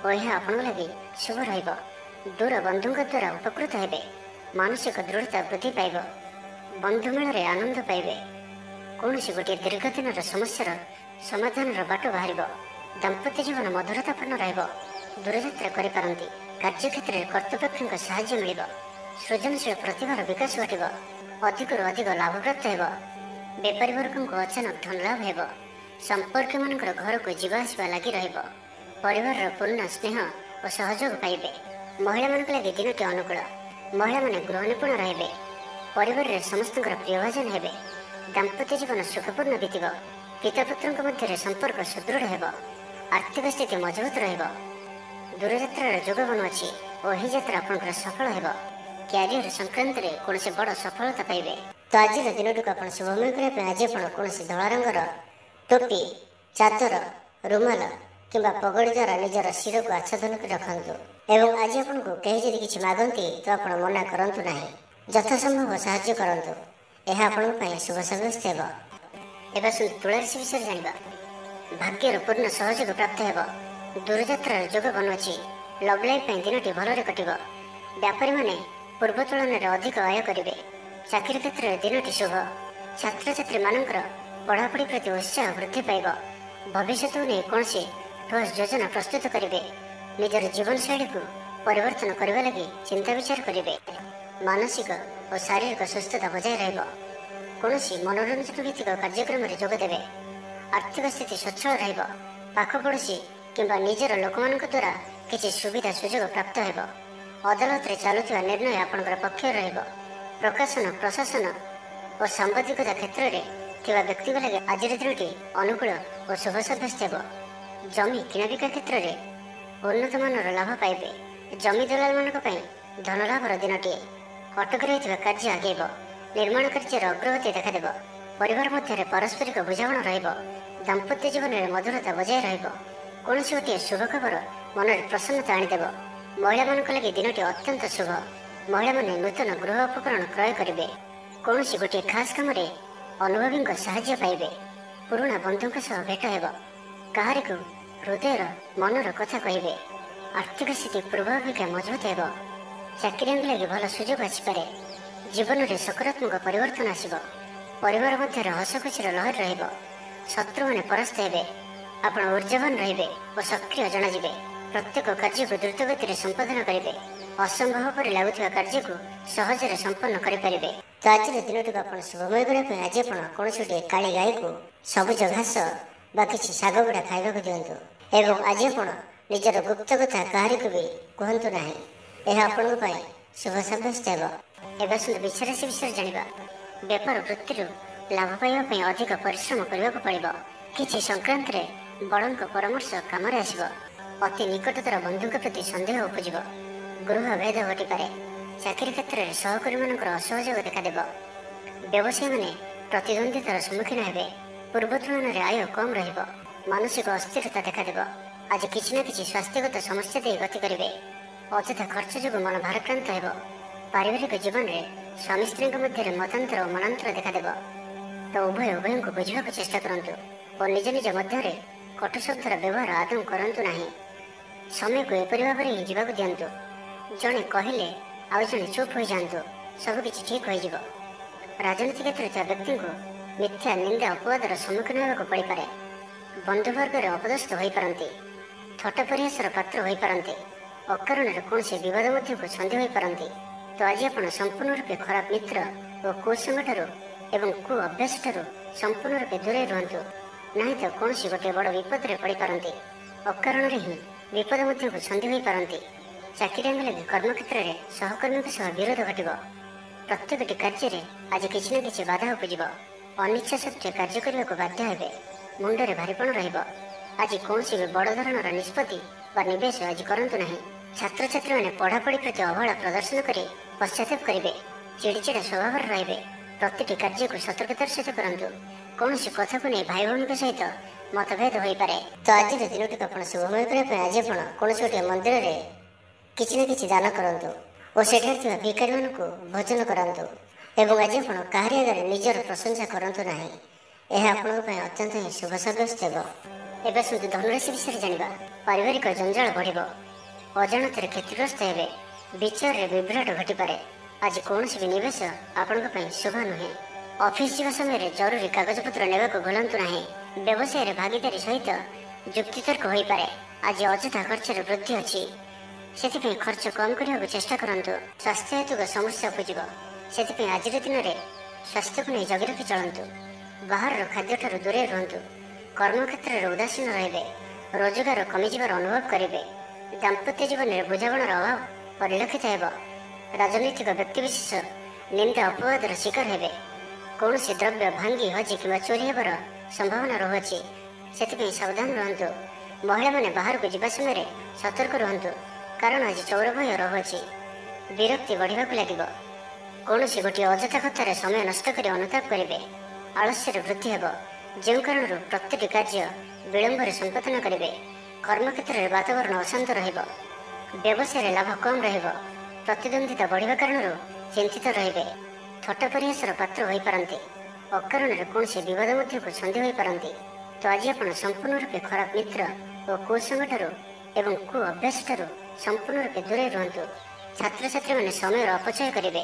ଓ ଏହା ଆପଣଙ୍କ ଲାଗି ଶୁଭ ରହିବ। ଦୂର ବନ୍ଧୁଙ୍କ ଦ୍ୱାରା ଉପକୃତ ହେବେ। ମାନସିକ ଦୃଢ଼ତା ବୃଦ୍ଧି ପାଇବ। ବନ୍ଧୁମେଳରେ ଆନନ୍ଦ ପାଇବେ। କୌଣସି ଗୋଟିଏ ଦୀର୍ଘ ଦିନର ସମସ୍ୟାର ସମାଧାନର ବାଟ ବାହାରିବ। ଦାମ୍ପତ୍ୟ ଜୀବନ ମଧୁରତାପୂର୍ଣ୍ଣ ରହିବ। ଦୂରଯାତ୍ରା କରିପାରନ୍ତି। କାର୍ଯ୍ୟକ୍ଷେତ୍ରରେ କର୍ତ୍ତୃପକ୍ଷଙ୍କ ସାହାଯ୍ୟ ମିଳିବ। ସୃଜନଶୀଳ ପ୍ରତିଭାର ବିକାଶ ଘଟିବ। ଅଧିକରୁ ଅଧିକ ଲାଭପ୍ରାପ୍ତ ହେବ। ବେପାରୀ ବର୍ଗଙ୍କୁ ଅଚାନକ ଧନ ଲାଭ ହେବ। ସମ୍ପର୍କୀୟମାନଙ୍କର ଘରକୁ ଯିବା ଆସିବା ଲାଗି ରହିବ। ପରିବାରର ପୂର୍ଣ୍ଣ ସ୍ନେହ ଓ ସହଯୋଗ ପାଇବେ। ମହିଳାମାନଙ୍କ ଲାଗି ଦିନଟି ଅନୁକୂଳ। ମହିଳାମାନେ ଗୃହ ନିପୁଣ ରହିବେ। ପରିବାରରେ ସମସ୍ତଙ୍କର ପ୍ରିୟଭାଜନ ହେବେ। ଦାମ୍ପତ୍ୟ ଜୀବନ ସୁଖପୂର୍ଣ୍ଣ ବିତିବ। ପିତାପୁତ୍ରଙ୍କ ମଧ୍ୟରେ ସମ୍ପର୍କ ସୁଦୃଢ଼ ହେବ। ଆର୍ଥିକ ସ୍ଥିତି ମଜବୁତ ରହିବ। ଦୂରଯାତ୍ରାର ଯୋଗ ବନୁଅଛି ଓ ଏହି ଯାତ୍ରା ଆପଣଙ୍କର ସଫଳ ହେବ। କ୍ୟାରିୟର ସଂକ୍ରାନ୍ତରେ କୌଣସି ବଡ଼ ସଫଳତା ପାଇବେ। ତ ଆଜିର ଦିନଟିକୁ ଆପଣ ଶୁଭମୟ କରିବା ପାଇଁ ଆଜି ଆପଣ କୌଣସି ଧଳା ରଙ୍ଗର ଟୋପି, ଚାଦର, ରୁମାଲ କିମ୍ବା ପଗଡ଼ି ଦ୍ୱାରା ନିଜର ଶିରକୁ ଆଚ୍ଛାଦନ କରି ରଖନ୍ତୁ। ଏବଂ ଆଜି ଆପଣଙ୍କୁ କେହି ଯଦି କିଛି ମାଗନ୍ତି ତ ଆପଣ ମନା କରନ୍ତୁ ନାହିଁ। ଯଥାସମ୍ଭବ ସାହାଯ୍ୟ କରନ୍ତୁ। ଏହା ଆପଣଙ୍କ ପାଇଁ ଶୁଭ ସାବ୍ୟସ୍ତ ହେବ। ଏବେ ଆସନ୍ତୁ ତୁଳା ରାଶି ବିଷୟରେ ଜାଣିବା। ଭାଗ୍ୟର ପୂର୍ଣ୍ଣ ସହଯୋଗ ପ୍ରାପ୍ତ ହେବ। ଦୂରଯାତ୍ରାର ଯୋଗ ବନୁଅଛି। ଲଭ୍ ଲାଇଫ୍ ପାଇଁ ଦିନଟି ଭଲରେ କଟିବ। ବ୍ୟାପାରୀମାନେ ପୂର୍ବ ତୁଳନାରେ ଅଧିକ ଆୟ କରିବେ। ଚାକିରି କ୍ଷେତ୍ରରେ ଦିନଟି ଶୁଭ। ଛାତ୍ରଛାତ୍ରୀମାନଙ୍କର ପଢ଼ାପଢ଼ି ପ୍ରତି ଉତ୍ସାହ ବୃଦ୍ଧି ପାଇବ। ଭବିଷ୍ୟତକୁ ନେଇ କୌଣସି ଠୋସ୍ ଯୋଜନା ପ୍ରସ୍ତୁତ କରିବେ। ନିଜର ଜୀବନଶୈଳୀକୁ ପରିବର୍ତ୍ତନ କରିବା ଲାଗି ଚିନ୍ତା ବିଚାର କରିବେ। ମାନସିକ ଓ ଶାରୀରିକ ସୁସ୍ଥତା ବଜାୟ ରହିବ। କୌଣସି ମନୋରଞ୍ଜନ ଭିତ୍ତିକ କାର୍ଯ୍ୟକ୍ରମରେ ଯୋଗ ଦେବେ। ଆର୍ଥିକ ସ୍ଥିତି ସ୍ୱଚ୍ଛଳ ରହିବ। ପାଖ ପଡ଼ୋଶୀ କିମ୍ବା ନିଜର ଲୋକମାନଙ୍କ ଦ୍ୱାରା କିଛି ସୁବିଧା ସୁଯୋଗ ପ୍ରାପ୍ତ ହେବ। ଅଦାଲତରେ ଚାଲୁଥିବା ନିର୍ଣ୍ଣୟ ଆପଣଙ୍କର ପକ୍ଷରେ ରହିବ। ପ୍ରକାଶନ, ପ୍ରଶାସନ ଓ ସାମ୍ବାଦିକତା କ୍ଷେତ୍ରରେ ଥିବା ବ୍ୟକ୍ତିଙ୍କ ଲାଗି ଆଜିର ଦିନଟି ଅନୁକୂଳ ଓ ଶୁଭ ସାବ୍ୟସ୍ତ ହେବ। ଜମି କିଣାବିକା କ୍ଷେତ୍ରରେ ଉନ୍ନତମାନର ଲାଭ ପାଇବେ। ଜମି ଦଲାଲମାନଙ୍କ ପାଇଁ ଧନଲାଭର ଦିନଟିଏ। ଅଟକି ରହିଥିବା କାର୍ଯ୍ୟ ଆଗେଇବ। ନିର୍ମାଣ କାର୍ଯ୍ୟର ଅଗ୍ରଗତି ଦେଖାଦେବ। ପରିବାର ମଧ୍ୟରେ ପାରସ୍ପରିକ ବୁଝାମଣା ରହିବ। ଦାମ୍ପତ୍ୟ ଜୀବନରେ ମଧୁରତା ବଜାୟ ରହିବ। କୌଣସି ଗୋଟିଏ ଶୁଭ ଖବର ମନରେ ପ୍ରସନ୍ନତା ଆଣିଦେବ। ମହିଳାମାନଙ୍କ ଲାଗି ଦିନଟି ଅତ୍ୟନ୍ତ ଶୁଭ। ମହିଳାମାନେ ନୂତନ ଗୃହ ଉପକରଣ କ୍ରୟ କରିବେ। କୌଣସି ଗୋଟିଏ ଖାସ୍ କାମରେ ଅନୁଭବୀଙ୍କ ସାହାଯ୍ୟ ପାଇବେ। ପୁରୁଣା ବନ୍ଧୁଙ୍କ ସହ ଭେଟ ହେବ। କାହାରିକୁ ହୃଦୟର ମନର କଥା କହିବେ। ଆର୍ଥିକ ସ୍ଥିତି ପୂର୍ବ ଅପେକ୍ଷା ମଜବୁତ ହେବ। ଚାକିରିଆଙ୍କ ଲାଗି ଭଲ ସୁଯୋଗ ଆସିପାରେ। ଜୀବନରେ ସକାରାତ୍ମକ ପରିବର୍ତ୍ତନ ଆସିବ। ପରିବାର ମଧ୍ୟରେ ହସ ଖୁସିର ଲହରୀ ରହିବ। ଶତ୍ରୁମାନେ ପରାସ୍ତ ହେବେ। ଆପଣ ଉର୍ଜାବାନ ରହିବେ ଓ ସକ୍ରିୟ ଜଣାଯିବେ। ପ୍ରତ୍ୟେକ କାର୍ଯ୍ୟକୁ ଦ୍ରୁତ ଗତିରେ ସମ୍ପାଦନ କରିବେ। ଅସମ୍ଭବ ପରି ଲାଗୁଥିବା କାର୍ଯ୍ୟକୁ ସହଜରେ ସମ୍ପନ୍ନ କରିପାରିବେ। ତ ଆଜିର ଦିନଟିକୁ ଆପଣ ଶୁଭମୟ କରିବା ପାଇଁ ଆଜି ଆପଣ କୌଣସି ଗୋଟିଏ କାଳି ଗାଈକୁ ସବୁଜ ଘାସ ବା କିଛି ଶାଗ ଗୁଡ଼ା ଖାଇବାକୁ ଦିଅନ୍ତୁ। ଏବଂ ଆଜି ଆପଣ ନିଜର ଗୁପ୍ତ କଥା କାହାରିକୁ ବି କୁହନ୍ତୁ ନାହିଁ। ଏହା ଆପଣଙ୍କ ପାଇଁ ଶୁଭ ସାବ୍ୟସ୍ତ ହେବ। ଏବେ ଆସନ୍ତୁ ବୃଷ ରାଶି ବିଷୟରେ ଜାଣିବା। ବେପାର ବୃତ୍ତିରୁ ଲାଭ ପାଇବା ପାଇଁ ଅଧିକ ପରିଶ୍ରମ କରିବାକୁ ପଡ଼ିବ। କିଛି ସଂକ୍ରାନ୍ତରେ ବଡ଼ଙ୍କ ପରାମର୍ଶ କାମରେ ଆସିବ। ଅତି ନିକଟତର ବନ୍ଧୁଙ୍କ ପ୍ରତି ସନ୍ଦେହ ଉପୁଜିବ। ଗୃହ ଭେଦ ଘଟିପାରେ। ଚାକିରି କ୍ଷେତ୍ରରେ ସହକର୍ମୀମାନଙ୍କର ଅସହଯୋଗ ଦେଖାଦେବ। ବ୍ୟବସାୟୀମାନେ ପ୍ରତିଦ୍ୱନ୍ଦ୍ୱିତାର ସମ୍ମୁଖୀନ ହେବେ। ପୂର୍ବ ତୁଳନାରେ ଆୟ କମ୍ ରହିବ। ମାନସିକ ଅସ୍ଥିରତା ଦେଖାଦେବ। ଆଜି କିଛି ନା କିଛି ସ୍ୱାସ୍ଥ୍ୟଗତ ସମସ୍ୟା ଦେଇ ଗତି କରିବେ। ଅଯଥା ଖର୍ଚ୍ଚ ଯୋଗୁଁ ମନ ଭାରାକ୍ରାନ୍ତ ହେବ। ପାରିବାରିକ ଜୀବନରେ ସ୍ୱାମୀ ସ୍ତ୍ରୀଙ୍କ ମଧ୍ୟରେ ମତାନ୍ତର ଓ ମନାନ୍ତର ଦେଖାଦେବ। ତ ଉଭୟଙ୍କୁ ବୁଝିବାକୁ ଚେଷ୍ଟା କରନ୍ତୁ ଓ ନିଜ ନିଜ ମଧ୍ୟରେ କଟୁ ଶବ୍ଦର ବ୍ୟବହାର ଆଦୌ କରନ୍ତୁ ନାହିଁ। ସମୟକୁ ଏପରି ଭାବରେ ହିଁ ଯିବାକୁ ଦିଅନ୍ତୁ। ଜଣେ କହିଲେ ଆଉ ଜଣେ ଚୁପ୍ ହୋଇଯାଆନ୍ତୁ, ସବୁକିଛି ଠିକ୍ ହୋଇଯିବ। ରାଜନୀତି କ୍ଷେତ୍ରରେ ଥିବା ବ୍ୟକ୍ତିଙ୍କୁ ମିଥ୍ୟା ନିନ୍ଦା ଅପବାଦର ସମ୍ମୁଖୀନ ହେବାକୁ ପଡ଼ିପାରେ। ବନ୍ଧୁବର୍ଗରେ ଅପଦସ୍ଥ ହୋଇପାରନ୍ତି, ଥଟ୍ଟା ପରିହାସର ପାତ୍ର ହୋଇପାରନ୍ତି, ଅକାରଣରେ କୌଣସି ବିବାଦ ମଧ୍ୟକୁ ଛନ୍ଦି ହୋଇପାରନ୍ତି। ତ ଆଜି ଆପଣ ସମ୍ପୂର୍ଣ୍ଣ ରୂପେ ଖରାପ ମିତ୍ର ଓ କୁସଙ୍ଗଠାରୁ ଏବଂ କୁ ଅଭ୍ୟାସଠାରୁ ସମ୍ପୂର୍ଣ୍ଣ ରୂପେ ଦୂରେଇ ରୁହନ୍ତୁ, ନାହିଁ ତ କୌଣସି ଗୋଟିଏ ବଡ଼ ବିପଦରେ ପଡ଼ିପାରନ୍ତି। ଅକାରଣରେ ହିଁ ବିପଦ ମଧ୍ୟକୁ ଛନ୍ଦି ହୋଇପାରନ୍ତି। ଚାକିରିଆଙ୍କ ଲାଗି କର୍ମକ୍ଷେତ୍ରରେ ସହକର୍ମୀଙ୍କ ସହ ବିରୋଧ ଘଟିବ। ପ୍ରତ୍ୟେକଟି କାର୍ଯ୍ୟରେ ଆଜି କିଛି ନା କିଛି ବାଧା ଉପୁଜିବ। ଅନିଚ୍ଛା ସତ୍ତ୍ୱେ କାର୍ଯ୍ୟ କରିବାକୁ ବାଧ୍ୟ ହେବେ। ମୁଣ୍ଡରେ ଭାରିପଣ ରହିବ। ଆଜି କୌଣସି ବି ବଡ଼ ଧରଣର ନିଷ୍ପତ୍ତି ବା ନିବେଶ ଆଜି କରନ୍ତୁ ନାହିଁ। ଛାତ୍ରଛାତ୍ରୀମାନେ ପଢ଼ାପଢ଼ି ପ୍ରତି ଅବହେଳା ପ୍ରଦର୍ଶନ କରି ପଶ୍ଚାତାପ କରିବେ, ଚିଡ଼ିଚିଡ଼ା ସ୍ୱଭାବର ରହିବେ। ପ୍ରତିଟି କାର୍ଯ୍ୟକୁ ସତର୍କତାର ସହିତ କରନ୍ତୁ। କୌଣସି କଥାକୁ ନେଇ ଭାଇ ଭଉଣୀଙ୍କ ସହିତ ମତଭେଦ ହୋଇପାରେ। ତ ଆଜିର ଦିନଟିକୁ ଆପଣ ଶୁଭମୟ କରିବା ପାଇଁ ଆଜି ଆପଣ କୌଣସି ଗୋଟିଏ ମନ୍ଦିରରେ କିଛି ନା କିଛି ଦାନ କରନ୍ତୁ ଓ ସେଠାରେ ଥିବା ଭିକାରୀମାନଙ୍କୁ ଭୋଜନ କରାନ୍ତୁ। ଏବଂ ଆଜି ଆପଣ କାହାରି ଆଗରେ ନିଜର ପ୍ରଶଂସା କରନ୍ତୁ ନାହିଁ। ଏହା ଆପଣଙ୍କ ପାଇଁ ଅତ୍ୟନ୍ତ ହିଁ ଶୁଭ ସାବ୍ୟସ୍ତ ହେବ। ଏବେ ଆସନ୍ତୁ ଧନୁରାଶି ବିଷୟରେ ଜାଣିବା। ପାରିବାରିକ ଜଞ୍ଜାଳ ବଢ଼ିବ, ଅଜାଣତରେ କ୍ଷତିଗ୍ରସ୍ତ ହେବେ, ବିଚାରରେ ବିଭ୍ରାଟ ଘଟିପାରେ। ଆଜି କୌଣସି ବି ନିବେଶ ଆପଣଙ୍କ ପାଇଁ ଶୁଭ ନୁହେଁ। ଅଫିସ ଯିବା ସମୟରେ ଜରୁରୀ କାଗଜପତ୍ର ନେବାକୁ ଭୁଲନ୍ତୁ ନାହିଁ। ବ୍ୟବସାୟରେ ଭାଗିଦାରୀ ସହିତ ଯୁକ୍ତିତର୍କ ହୋଇପାରେ। ଆଜି ଅଯଥା ଖର୍ଚ୍ଚରେ ବୃଦ୍ଧି ଅଛି, ସେଥିପାଇଁ ଖର୍ଚ୍ଚ କମ୍ କରିବାକୁ ଚେଷ୍ଟା କରନ୍ତୁ। ସ୍ୱାସ୍ଥ୍ୟ ହେତୁକ ସମସ୍ୟା ଉପୁଜିବ, ସେଥିପାଇଁ ଆଜିର ଦିନରେ ସ୍ୱାସ୍ଥ୍ୟକୁ ନେଇ ଜଗି ରଖି ଚଳନ୍ତୁ। ବାହାରର ଖାଦ୍ୟଠାରୁ ଦୂରେଇ ରୁହନ୍ତୁ। କର୍ମକ୍ଷେତ୍ରରେ ଉଦାସୀନ ରହିବେ, ରୋଜଗାର କମିଯିବାର ଅନୁଭବ କରିବେ। ଦାମ୍ପତ୍ୟ ଜୀବନରେ ବୁଝାମଣାର ଅଭାବ ପରିଲକ୍ଷିତ ହେବ। ରାଜନୈତିକ ବ୍ୟକ୍ତିବିଶେଷ ନିନ୍ଦା ଅପବାଦର ଶିକାର ହେବେ। କୌଣସି ଦ୍ରବ୍ୟ ଭାଙ୍ଗି ହଜି କିମ୍ବା ଚୋରି ହେବାର ସମ୍ଭାବନା ରହୁଅଛି, ସେଥିପାଇଁ ସାବଧାନ ରୁହନ୍ତୁ। ମହିଳାମାନେ ବାହାରକୁ ଯିବା ସମୟରେ ସତର୍କ ରୁହନ୍ତୁ, କାରଣ ଆଜି ଚୌର ଭୟ ରହୁଅଛି। ବିରକ୍ତି ବଢ଼ିବାକୁ ଲାଗିବ। କୌଣସି ଗୋଟିଏ ଅଯଥା କଥାରେ ସମୟ ନଷ୍ଟ କରି ଅନୁତାପ କରିବେ। ଆଳସ୍ୟରେ ବୃଦ୍ଧି ହେବ, ଯେଉଁ କାରଣରୁ ପ୍ରତିଟି କାର୍ଯ୍ୟ ବିଳମ୍ବରେ ସମ୍ପାଦନ କରିବେ। କର୍ମକ୍ଷେତ୍ରରେ ବାତାବରଣ ଅଶାନ୍ତ ରହିବ। ବ୍ୟବସାୟରେ ଲାଭ କମ୍ ରହିବ। ପ୍ରତିଦ୍ୱନ୍ଦିତା ବଢ଼ିବା କାରଣରୁ ଚିନ୍ତିତ ରହିବେ। ଥଟ୍ଟା ପରିହାସର ପାତ୍ର ହୋଇପାରନ୍ତି। ଅକାରଣରେ କୌଣସି ବିବାଦ ମଧ୍ୟକୁ ଛନ୍ଦି ହୋଇପାରନ୍ତି। ତ ଆଜି ଆପଣ ସମ୍ପୂର୍ଣ୍ଣ ରୂପେ ଖରାପ ମିତ୍ର ଓ କୁସଙ୍ଗଠାରୁ ଏବଂ କୁ ଅଭ୍ୟାସଠାରୁ ସମ୍ପୂର୍ଣ୍ଣ ରୂପେ ଦୂରେଇ ରୁହନ୍ତୁ। ଛାତ୍ରଛାତ୍ରୀମାନେ ସମୟର ଅପଚୟ କରିବେ।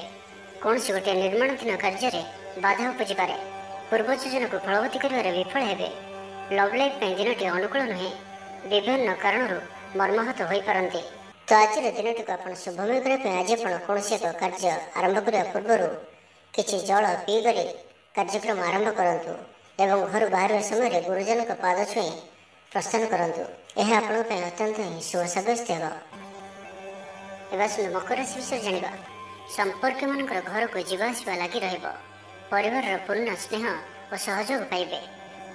କୌଣସି ଗୋଟିଏ ନିର୍ମାଣାଧୀନ କାର୍ଯ୍ୟରେ ବାଧା ଉପୁଜିପାରେ। ପୂର୍ବ ଯୋଜନାକୁ ଫଳବତୀ କରିବାରେ ବିଫଳ ହେବେ। ଲଭ୍ ଲାଇଫ୍ ପାଇଁ ଦିନଟି ଅନୁକୂଳ ନୁହେଁ। ବିଭିନ୍ନ କାରଣରୁ ମର୍ମାହତ ହୋଇପାରନ୍ତି। ତ ଆଜିର ଦିନଟିକୁ ଆପଣ ଶୁଭମୟ କରିବା ପାଇଁ ଆଜି ଆପଣ କୌଣସି ଏକ କାର୍ଯ୍ୟ ଆରମ୍ଭ କରିବା ପୂର୍ବରୁ କିଛି ଜଳ ପିଇକରି କାର୍ଯ୍ୟକ୍ରମ ଆରମ୍ଭ କରନ୍ତୁ ଏବଂ ଘରୁ ବାହାରିବା ସମୟରେ ଗୁରୁଜନଙ୍କ ପାଦ ଛୁଇଁ ପ୍ରସ୍ଥାନ କରନ୍ତୁ। ଏହା ଆପଣଙ୍କ ପାଇଁ ଅତ୍ୟନ୍ତ ହିଁ ଶୁଭ ସାବ୍ୟସ୍ତ ହେବ। ଏବେ ଆସନ୍ତୁ ମକର ରାଶି ବିଷୟରେ ଜାଣିବା। ସମ୍ପର୍କୀୟମାନଙ୍କର ଘରକୁ ଯିବା ଆସିବା ଲାଗି ରହିବ। ପରିବାରର ପୂର୍ଣ୍ଣ ସ୍ନେହ ଓ ସହଯୋଗ ପାଇବେ।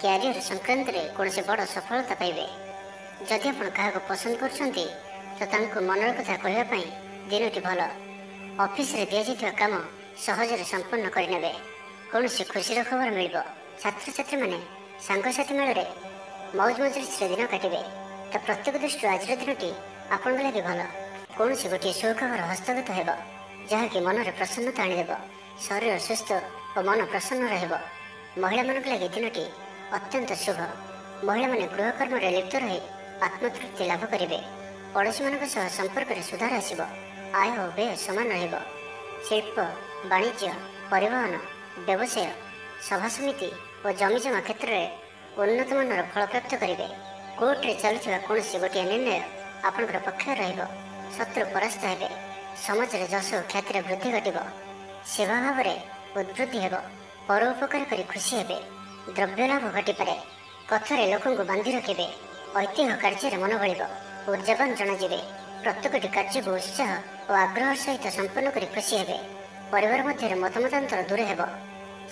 କ୍ୟାରିୟର ସଂକ୍ରାନ୍ତରେ କୌଣସି ବଡ଼ ସଫଳତା ପାଇବେ। ଯଦି ଆପଣ କାହାକୁ ପସନ୍ଦ କରୁଛନ୍ତି ତ ତାଙ୍କୁ ମନର କଥା କହିବା ପାଇଁ ଦିନଟି ଭଲ। ଅଫିସରେ ଦିଆଯାଇଥିବା କାମ ସହଜରେ ସମ୍ପୂର୍ଣ୍ଣ କରିନେବେ। କୌଣସି ଖୁସିର ଖବର ମିଳିବ। ଛାତ୍ରଛାତ୍ରୀମାନେ ସାଙ୍ଗସାଥି ମେଳରେ ମଉଜ ମଜଲିସରେ ଦିନ କାଟିବେ। ତ ପ୍ରତ୍ୟେକ ଦୃଷ୍ଟିରୁ ଆଜିର ଦିନଟି ଆପଣଙ୍କ ଲାଗି ଭଲ। କୌଣସି ଗୋଟିଏ ସୁଖବର ହସ୍ତଗତ ହେବ, ଯାହାକି ମନରେ ପ୍ରସନ୍ନତା ଆଣିଦେବ। ଶରୀର ସୁସ୍ଥ ଓ ମନ ପ୍ରସନ୍ନ ରହିବ। ମହିଳାମାନଙ୍କ ଲାଗି ଦିନଟି ଅତ୍ୟନ୍ତ ଶୁଭ। ମହିଳାମାନେ ଗୃହକର୍ମରେ ଲିପ୍ତ ରହି ଆତ୍ମତୃପ୍ତି ଲାଭ କରିବେ। ପଡ଼ୋଶୀମାନଙ୍କ ସହ ସମ୍ପର୍କରେ ସୁଧାର ଆସିବ। ଆୟ ଓ ବ୍ୟୟ ସମାନ ରହିବ। ଶିଳ୍ପ, ବାଣିଜ୍ୟ, ପରିବହନ, ବ୍ୟବସାୟ, ସଭାସମିତି ଓ ଜମିଜମା କ୍ଷେତ୍ରରେ ଉନ୍ନତମାନର ଫଳପ୍ରାପ୍ତ କରିବେ। କୋର୍ଟରେ ଚାଲୁଥିବା କୌଣସି ଗୋଟିଏ ନିର୍ଣ୍ଣୟ ଆପଣଙ୍କର ପକ୍ଷରେ ରହିବ। ଶତ୍ରୁ ପରାସ୍ତ ହେବେ। ସମାଜରେ ଯଶ ଓ ଖ୍ୟାତିର ବୃଦ୍ଧି ଘଟିବ। ସେବା ଭାବରେ ଉଦ୍ବୃଦ୍ଧି ହେବ। ପର ଉପକାର କରି ଖୁସି ହେବେ। ଦ୍ରବ୍ୟ ଲାଭ ଘଟିପାରେ। କଥାରେ ଲୋକଙ୍କୁ ବାନ୍ଧି ରଖିବେ। ଐତିହ୍ୟ କାର୍ଯ୍ୟରେ ମନ ବଳିବ। ଉର୍ଜାବାନ ଜଣାଯିବେ। ପ୍ରତ୍ୟେକଟି କାର୍ଯ୍ୟକୁ ଉତ୍ସାହ ଓ ଆଗ୍ରହର ସହିତ ସମ୍ପନ୍ନ କରି ଖୁସି ହେବେ। ପରିବାର ମଧ୍ୟରେ ମତମତାନ୍ତର ଦୂର ହେବ।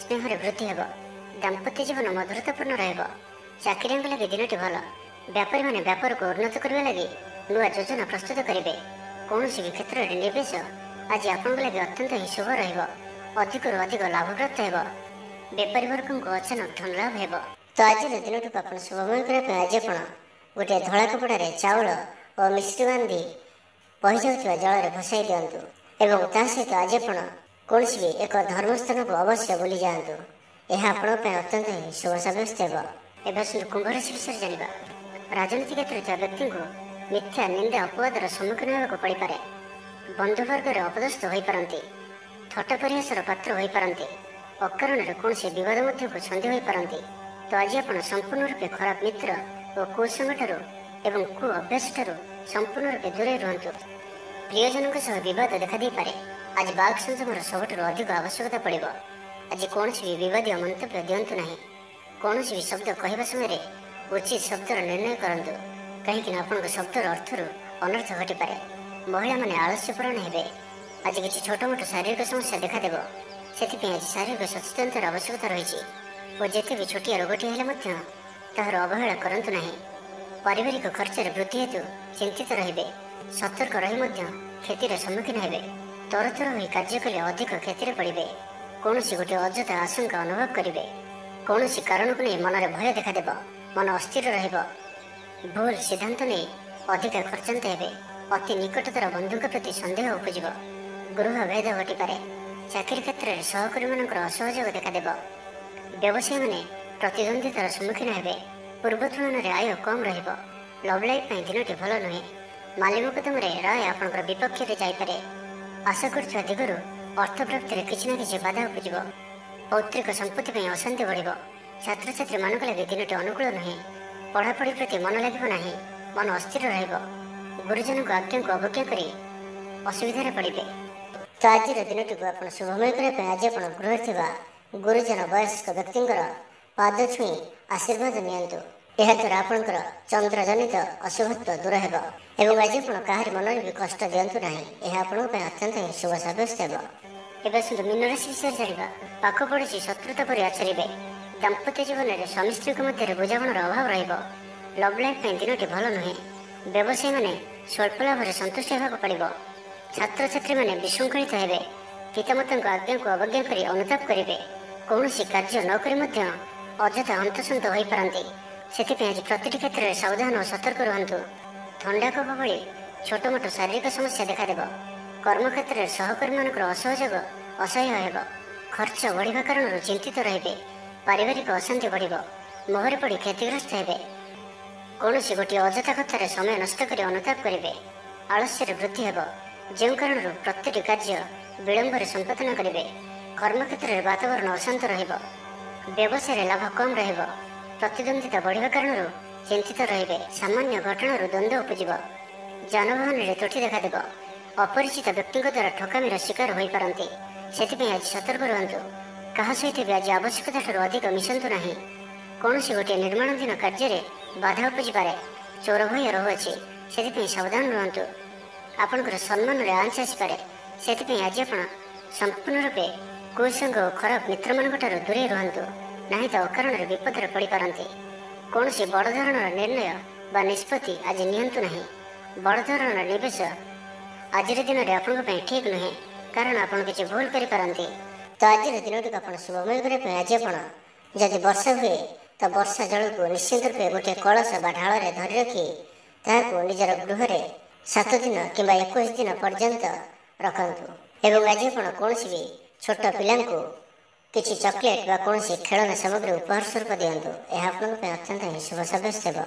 ସ୍ନେହରେ ବୃଦ୍ଧି ହେବ। ଦାମ୍ପତ୍ୟ ଜୀବନ ମଧୁରତାପୂର୍ଣ୍ଣ ରହିବ। ଚାକିରିଆଙ୍କ ଲାଗି ଦିନଟି ଭଲ। ବ୍ୟାପାରୀମାନେ ବ୍ୟାପାରକୁ ଉନ୍ନତ କରିବା ଲାଗି ନୂଆ ଯୋଜନା ପ୍ରସ୍ତୁତ କରିବେ। କୌଣସି ବି କ୍ଷେତ୍ରରେ ନିବେଶ ଆଜି ଆପଣଙ୍କ ଲାଗି ଅତ୍ୟନ୍ତ ହିଁ ଶୁଭ ରହିବ। ଅଧିକରୁ ଅଧିକ ଲାଭପ୍ରାପ୍ତ ହେବ। ବେପାରୀ ବର୍ଗଙ୍କୁ ଅଚାନକ ଧନଲାଭ ହେବ। ତ ଆଜିର ଦିନଟିକୁ ଆପଣ ଶୁଭମୟ କରିବା ପାଇଁ ଆଜି ଆପଣ ଗୋଟିଏ ଧଳା କପଡ଼ାରେ ଚାଉଳ ଓ ମିଶ୍ରି ବାନ୍ଧି ବହିଯାଉଥିବା ଜଳରେ ଭସାଇ ଦିଅନ୍ତୁ ଏବଂ ତା ସହିତ ଆଜି ଆପଣ କୌଣସି ବି ଏକ ଧର୍ମସ୍ଥାନକୁ ଅବଶ୍ୟ ବୁଲି ଯାଆନ୍ତୁ। ଏହା ଆପଣଙ୍କ ପାଇଁ ଅତ୍ୟନ୍ତ ହିଁ ଶୁଭ ସାବ୍ୟସ୍ତ ହେବ। ଏବେ ଆସନ୍ତୁ କୁମ୍ଭ ରାଶି ବିଷୟରେ ଜାଣିବା। ରାଜନୀତି କ୍ଷେତ୍ରରେ ଥିବା ବ୍ୟକ୍ତିଙ୍କୁ ମିଥ୍ୟା ନିନ୍ଦା ଅପବାଦର ସମ୍ମୁଖୀନ ହେବାକୁ ପଡ଼ିପାରେ। ବନ୍ଧୁବର୍ଗରେ ଅପଦସ୍ଥ ହୋଇପାରନ୍ତି, ଥଟ୍ଟା ପରିହାସର ପାତ୍ର ହୋଇପାରନ୍ତି, ଅକାରଣରେ କୌଣସି ବିବାଦ ମଧ୍ୟକୁ ଛନ୍ଦି ହୋଇପାରନ୍ତି। ତ ଆଜି ଆପଣ ସମ୍ପୂର୍ଣ୍ଣ ରୂପେ ଖରାପ ମିତ୍ର ଓ କୁସଙ୍ଗଠାରୁ ଏବଂ କୁ ଅଭ୍ୟାସଠାରୁ ସମ୍ପୂର୍ଣ୍ଣ ରୂପେ ଦୂରେଇ ରୁହନ୍ତୁ। ପ୍ରିୟଜନଙ୍କ ସହ ବିବାଦ ଦେଖାଦେଇପାରେ। ଆଜି ବାକ୍ ସଂଯମର ସବୁଠାରୁ ଅଧିକ ଆବଶ୍ୟକତା ପଡ଼ିବ। ଆଜି କୌଣସି ବି ବିବାଦୀୟ ମନ୍ତବ୍ୟ ଦିଅନ୍ତୁ ନାହିଁ। କୌଣସି ବି ଶବ୍ଦ କହିବା ସମୟରେ ଉଚିତ ଶବ୍ଦର ନିର୍ଣ୍ଣୟ କରନ୍ତୁ, କାହିଁକିନା ଆପଣଙ୍କ ଶବ୍ଦର ଅର୍ଥରୁ ଅନର୍ଥ ଘଟିପାରେ। ମହିଳାମାନେ ଆଳସ୍ୟପରାୟଣ ହେବେ। ଆଜି କିଛି ଛୋଟମୋଟ ଶାରୀରିକ ସମସ୍ୟା ଦେଖାଦେବ। ସେଥିପାଇଁ ଆଜି ଶାରୀରିକ ସଚେତନତାର ଆବଶ୍ୟକତା ରହିଛି ଓ ଯେତେ ବି ଛୋଟିଆ ରୋଗଟି ହେଲେ ମଧ୍ୟ ତାହାର ଅବହେଳା କରନ୍ତୁ ନାହିଁ। ପାରିବାରିକ ଖର୍ଚ୍ଚରେ ବୃଦ୍ଧି ହେତୁ ଚିନ୍ତିତ ରହିବେ। ସତର୍କ ରହି ମଧ୍ୟ କ୍ଷତିର ସମ୍ମୁଖୀନ ହେବେ। ତରତର ହୋଇ କାର୍ଯ୍ୟ କଲେ ଅଧିକ କ୍ଷତିରେ ପଡ଼ିବେ। କୌଣସି ଗୋଟିଏ ଅଯଥା ଆଶଙ୍କା ଅନୁଭବ କରିବେ। କୌଣସି କାରଣକୁ ନେଇ ମନରେ ଭୟ ଦେଖାଦେବ। ମନ ଅସ୍ଥିର ରହିବ। ଭୁଲ ସିଦ୍ଧାନ୍ତ ନେଇ ଅଧିକା ଖର୍ଚ୍ଚାନ୍ତ ହେବେ। ଅତି ନିକଟତର ବନ୍ଧୁଙ୍କ ପ୍ରତି ସନ୍ଦେହ ଉପୁଜିବ। ଗୃହ ଭେଦ ଘଟିପାରେ। ଚାକିରି କ୍ଷେତ୍ରରେ ସହକର୍ମୀମାନଙ୍କର ଅସହଯୋଗ ଦେଖାଦେବ। ବ୍ୟବସାୟୀମାନେ ପ୍ରତିଦ୍ୱନ୍ଦ୍ୱିତାର ସମ୍ମୁଖୀନ ହେବେ। ପୂର୍ବ ତୁଳନାରେ ଆୟ କମ୍ ରହିବ। ଲଭ୍ ଲାଇଫ୍ ପାଇଁ ଦିନଟି ଭଲ ନୁହେଁ। ମାଲି ମକଦ୍ଦମାରେ ରାୟ ଆପଣଙ୍କର ବିପକ୍ଷରେ ଯାଇପାରେ। ଆଶା କରୁଥିବା ଦିଗରୁ ଅର୍ଥ ପ୍ରାପ୍ତିରେ କିଛି ନା କିଛି ବାଧା ଉପୁଜିବ। ପୌତ୍ରିକ ସମ୍ପତ୍ତି ପାଇଁ ଅଶାନ୍ତି ବଢ଼ିବ। ଛାତ୍ରଛାତ୍ରୀମାନଙ୍କ ଲାଗି ଦିନଟି ଅନୁକୂଳ ନୁହେଁ। ପଢ଼ାପଢ଼ି ପ୍ରତି ମନ ଲାଗିବ ନାହିଁ। ମନ ଅସ୍ଥିର ରହିବ। ଗୁରୁଜନଙ୍କ ଆଜ୍ଞାକୁ ଅବଜ୍ଞା କରି ଅସୁବିଧାରେ ପଡ଼ିବେ। ତ ଆଜିର ଦିନଟିକୁ ଆପଣ ଶୁଭମୟ କରିବା ପାଇଁ ଆଜି ଆପଣ ଗୃହରେ ଥିବା ଗୁରୁଜନ ବୟସ୍କ ବ୍ୟକ୍ତିଙ୍କର ପାଦ ଛୁଇଁ ଆଶୀର୍ବାଦ ନିଅନ୍ତୁ। ଏହାଦ୍ୱାରା ଆପଣଙ୍କର ଚନ୍ଦ୍ରଜନିତ ଅଶୁଭତ୍ୱ ଦୂର ହେବ ଏବଂ ଆଜି ଆପଣ କାହାରି ମନରେ ବି କଷ୍ଟ ଦିଅନ୍ତୁ ନାହିଁ। ଏହା ଆପଣଙ୍କ ପାଇଁ ଅତ୍ୟନ୍ତ ହିଁ ଶୁଭ ସାବ୍ୟସ୍ତ ହେବ। ଏବେ ଆସନ୍ତୁ ମୀନ ରାଶି ବିଷୟରେ ଜାଣିବା। ପାଖ ପଡ଼ୋଶୀ ଶତ୍ରୁତା ପରି ଆଚରିବେ। ଦାମ୍ପତ୍ୟ ଜୀବନରେ ସ୍ୱାମୀ ସ୍ତ୍ରୀଙ୍କ ମଧ୍ୟରେ ବୁଝାମଣାର ଅଭାବ ରହିବ। ଲଭ୍ ଲାଇଫ୍ ପାଇଁ ଦିନଟି ଭଲ ନୁହେଁ। ବ୍ୟବସାୟୀମାନେ ସ୍ୱଳ୍ପ ଲାଭରେ ସନ୍ତୁଷ୍ଟ ହେବାକୁ ପଡ଼ିବ। ଛାତ୍ରଛାତ୍ରୀମାନେ ବିଶୃଙ୍ଖଳିତ ହେବେ। ପିତାମାତାଙ୍କ ଆଜ୍ଞାକୁ ଅବଜ୍ଞା କରି ଅନୁତାପ କରିବେ। କୌଣସି କାର୍ଯ୍ୟ ନ କରି ମଧ୍ୟ ଅଯଥା ହନ୍ତସନ୍ତ ହୋଇପାରନ୍ତି। ସେଥିପାଇଁ ଆଜି ପ୍ରତିଟି କ୍ଷେତ୍ରରେ ସାବଧାନ ଓ ସତର୍କ ରୁହନ୍ତୁ। ଥଣ୍ଡା କଫ ଭଳି ଛୋଟମୋଟ ଶାରୀରିକ ସମସ୍ୟା ଦେଖାଦେବ। କର୍ମକ୍ଷେତ୍ରରେ ସହକର୍ମୀମାନଙ୍କର ଅସହଯୋଗ ଅସହ୍ୟ ହେବ। ଖର୍ଚ୍ଚ ବଢ଼ିବା କାରଣରୁ ଚିନ୍ତିତ ରହିବେ। ପାରିବାରିକ ଅଶାନ୍ତି ବଢ଼ିବ। ମୋହରେ ପଡ଼ି କ୍ଷତିଗ୍ରସ୍ତ ହେବେ। କୌଣସି ଗୋଟିଏ ଅଯଥା କଥାରେ ସମୟ ନଷ୍ଟ କରି ଅନୁତାପ କରିବେ। ଆଳସ୍ୟରେ ବୃଦ୍ଧି ହେବ, ଯେଉଁ କାରଣରୁ ପ୍ରତିଟି କାର୍ଯ୍ୟ ବିଳମ୍ବରେ ସମ୍ପାଦନ କରିବେ। କର୍ମକ୍ଷେତ୍ରରେ ବାତାବରଣ ଅଶାନ୍ତ ରହିବ। ବ୍ୟବସାୟରେ ଲାଭ କମ୍ ରହିବ। ପ୍ରତିଦ୍ୱନ୍ଦ୍ୱିତା ବଢ଼ିବା କାରଣରୁ ଚିନ୍ତିତ ରହିବେ। ସାମାନ୍ୟ ଘଟଣାରୁ ଦ୍ୱନ୍ଦ୍ୱ ଉପୁଜିବ। ଯାନବାହନରେ ତ୍ରୁଟି ଦେଖାଦେବ। ଅପରିଚିତ ବ୍ୟକ୍ତିଙ୍କ ଦ୍ୱାରା ଠକାମିର ଶିକାର ହୋଇପାରନ୍ତି। ସେଥିପାଇଁ ଆଜି ସତର୍କ ରୁହନ୍ତୁ। କାହା ସହିତ ବି ଆଜି ଆବଶ୍ୟକତାଠାରୁ ଅଧିକ ମିଶନ୍ତୁ ନାହିଁ। କୌଣସି ଗୋଟିଏ ନିର୍ମାଣାଧୀନ କାର୍ଯ୍ୟରେ ବାଧା ଉପୁଜିପାରେ। ଚୋର ଭୟ ରହୁଅଛି। ସେଥିପାଇଁ ସାବଧାନ ରୁହନ୍ତୁ। ଆପଣଙ୍କର ସମ୍ମାନରେ ଆଞ୍ଚ ଆସିପାରେ। ସେଥିପାଇଁ ଆଜି ଆପଣ ସମ୍ପୂର୍ଣ୍ଣ ରୂପେ କୁସଙ୍ଗ ଓ ଖରାପ ମିତ୍ରମାନଙ୍କଠାରୁ ଦୂରେଇ ରୁହନ୍ତୁ, ନାହିଁ ତ ଅକାରଣରେ ବିପଦରେ ପଡ଼ିପାରନ୍ତି। କୌଣସି ବଡ଼ ଧରଣର ନିର୍ଣ୍ଣୟ ବା ନିଷ୍ପତ୍ତି ଆଜି ନିଅନ୍ତୁ ନାହିଁ। ବଡ଼ ଧରଣର ନିବେଶ ଆଜିର ଦିନରେ ଆପଣଙ୍କ ପାଇଁ ଠିକ୍ ନୁହେଁ, କାରଣ ଆପଣ କିଛି ଭୁଲ କରିପାରନ୍ତି। ତ ଆଜିର ଦିନଟିକୁ ଆପଣ ଶୁଭମୟ କରିବା ପାଇଁ ଆଜି ଆପଣ ଯଦି ବର୍ଷା ହୁଏ ତ ବର୍ଷା ଜଳକୁ ନିଶ୍ଚିନ୍ତ ରୂପେ ଗୋଟିଏ କଳସ ବା ଢାଳରେ ଧରି ରଖି ତାହାକୁ ନିଜର ଗୃହରେ 7 ଦିନ କିମ୍ବା 21 ଦିନ ପର୍ଯ୍ୟନ୍ତ ରଖନ୍ତୁ। ଏବଂ ଆଜି ଆପଣ କୌଣସି ବି ଛୋଟ ପିଲାଙ୍କୁ କିଛି ଚକୋଲେଟ୍ ବା କୌଣସି ଖେଳନା ସାମଗ୍ରୀ ଉପହାର ସ୍ୱରୂପ ଦିଅନ୍ତୁ। ଏହା ଆପଣଙ୍କ ପାଇଁ ଅତ୍ୟନ୍ତ ହିଁ ଶୁଭ ସାବ୍ୟସ୍ତ ହେବ।